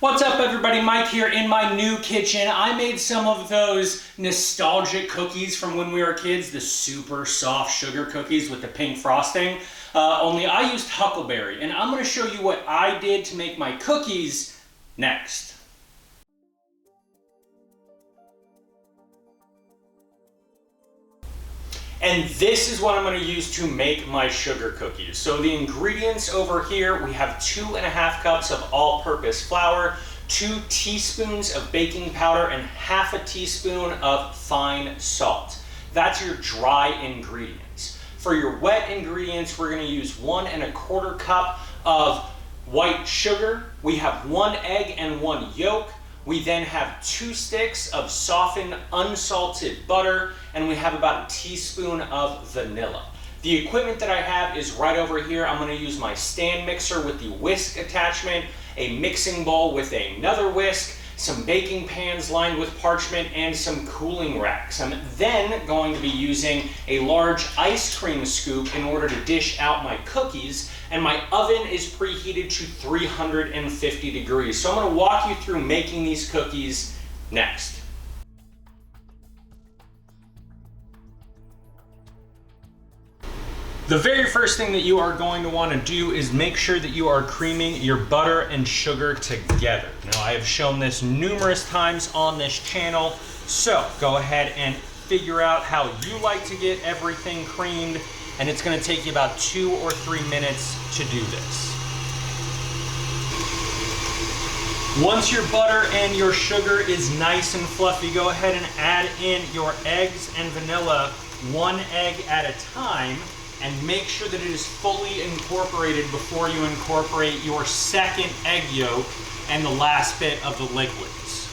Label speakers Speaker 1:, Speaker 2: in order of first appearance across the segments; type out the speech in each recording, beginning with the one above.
Speaker 1: What's up everybody, Mike here in my new kitchen. I made some of those nostalgic cookies from when we were kids, the super soft sugar cookies with the pink frosting. Only I used huckleberry, and I'm going to show you what I did to make my cookies next. And this is what I'm going to use to make my sugar cookies. So the ingredients over here, we have 2.5 cups of all-purpose flour, 2 teaspoons of baking powder, and half a teaspoon of fine salt. That's your dry ingredients. For your wet ingredients, we're going to use 1.25 cup of white sugar. We have 1 egg and 1 yolk. We then have 2 sticks of softened unsalted butter, and we have about a teaspoon of vanilla. The equipment that I have is right over here. I'm going to use my stand mixer with the whisk attachment, a mixing bowl with another whisk, some baking pans lined with parchment, and some cooling racks. I'm then going to be using a large ice cream scoop in order to dish out my cookies, and my oven is preheated to 350 degrees. So I'm going to walk you through making these cookies next. The very first thing that you are going to want to do is make sure that you are creaming your butter and sugar together. Now, I have shown this numerous times on this channel, so go ahead and figure out how you like to get everything creamed, and it's going to take you about 2 or 3 minutes to do this. Once your butter and your sugar is nice and fluffy, go ahead and add in your eggs and vanilla, 1 egg at a time, and make sure that it is fully incorporated before you incorporate your second egg yolk and the last bit of the liquids.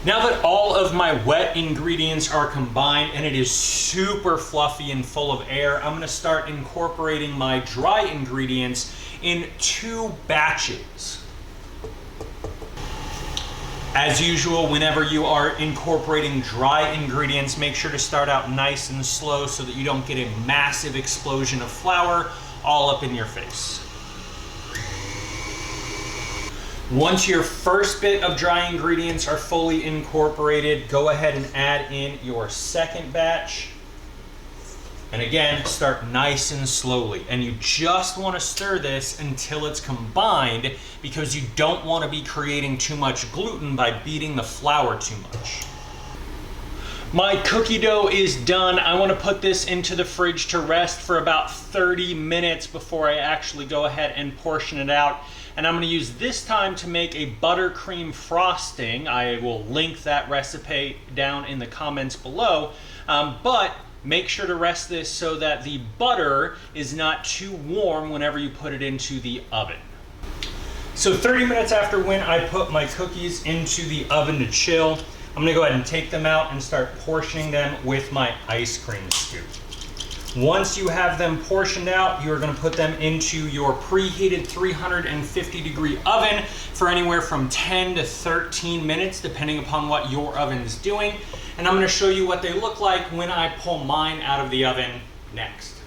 Speaker 1: Now that all of my wet ingredients are combined and it is super fluffy and full of air, I'm going to start incorporating my dry ingredients in 2 batches. As usual, whenever you are incorporating dry ingredients, make sure to start out nice and slow so that you don't get a massive explosion of flour all up in your face. Once your first bit of dry ingredients are fully incorporated, go ahead and add in your second batch. And again, start nice and slowly. And you just want to stir this until it's combined, because you don't want to be creating too much gluten by beating the flour too much. My cookie dough is done. I want to put this into the fridge to rest for about 30 minutes before I actually go ahead and portion it out. And I'm going to use this time to make a buttercream frosting. I will link that recipe down in the comments below. But make sure to rest this so that the butter is not too warm whenever you put it into the oven. So 30 minutes after when I put my cookies into the oven to chill, I'm going to go ahead and take them out and start portioning them with my ice cream scoop. Once you have them portioned out, you're going to put them into your preheated 350 degree oven for anywhere from 10 to 13 minutes, depending upon what your oven is doing. And I'm going to show you what they look like when I pull mine out of the oven next.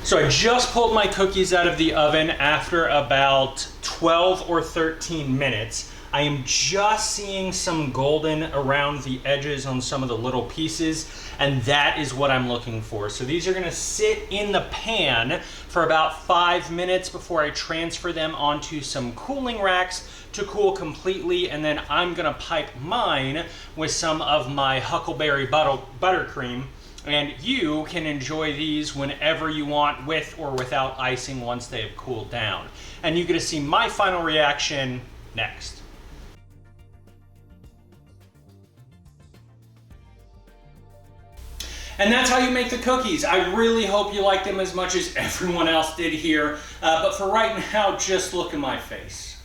Speaker 1: So I just pulled my cookies out of the oven after about 12 or 13 minutes. I am just seeing some golden around the edges on some of the little pieces, and that is what I'm looking for. So these are going to sit in the pan for about 5 minutes before I transfer them onto some cooling racks to cool completely, and then I'm going to pipe mine with some of my huckleberry buttercream, and you can enjoy these whenever you want, with or without icing, once they have cooled down. And you're going to see my final reaction next. And that's how you make the cookies. I really hope you like them as much as everyone else did here. But for right now, just look at my face.